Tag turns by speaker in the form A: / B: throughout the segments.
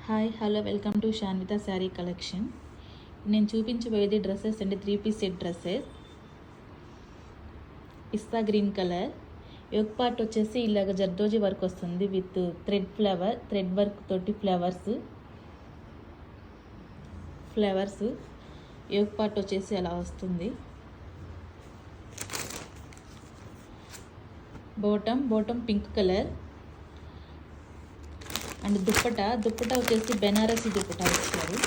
A: Hi hello welcome to Sanvitha sari collection. నేను చూపించబోయేది dresses అండి. 3-piece set dresses. పిస్తా గ్రీన్ కలర్. యోక్ పార్ట్ వచ్చేసి ఇలాగ జర్దోజీ వర్క్ వస్తుంది విత్ థ్రెడ్ వర్క్ తోటి ఫ్లవర్స్. యోక్ పార్ట్ వచ్చేసి అలా వస్తుంది. Bottom pink colour. And dupatta వచ్చేసి బెనారసీ దుప్పట ఇచ్చారు.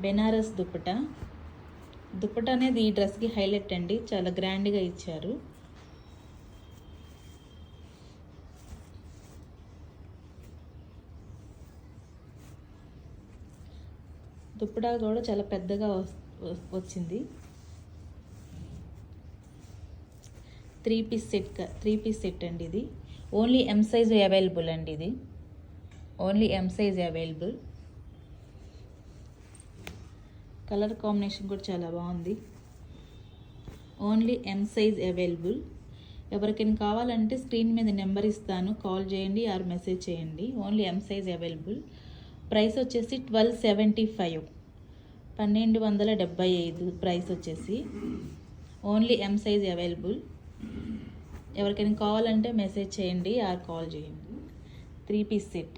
A: బెనారస్ దుప్పట అనేది ఈ డ్రెస్కి హైలైట్ అండి. చాలా గ్రాండ్గా ఇచ్చారు. దుప్పట కూడా చాలా పెద్దగా వచ్చింది. 3-piece సెట్ అండి. ఇది ఓన్లీ ఎం సైజ్ అవైలబుల్ అండి. ఇది only M size available. Colour combination కూడా చాలా బాగుంది. Only M size available. ఎవరికైనా కావాలంటే స్క్రీన్ మీద నెంబర్ ఇస్తాను, కాల్ చేయండి ఆర్ మెసేజ్ చేయండి. Only M size available. Price వచ్చేసి 1275, 1275 ప్రైస్ వచ్చేసి. Only M size available. ఎవరికైనా కావాలంటే మెసేజ్ చేయండి ఆర్ కాల్ చేయండి. 3-piece set.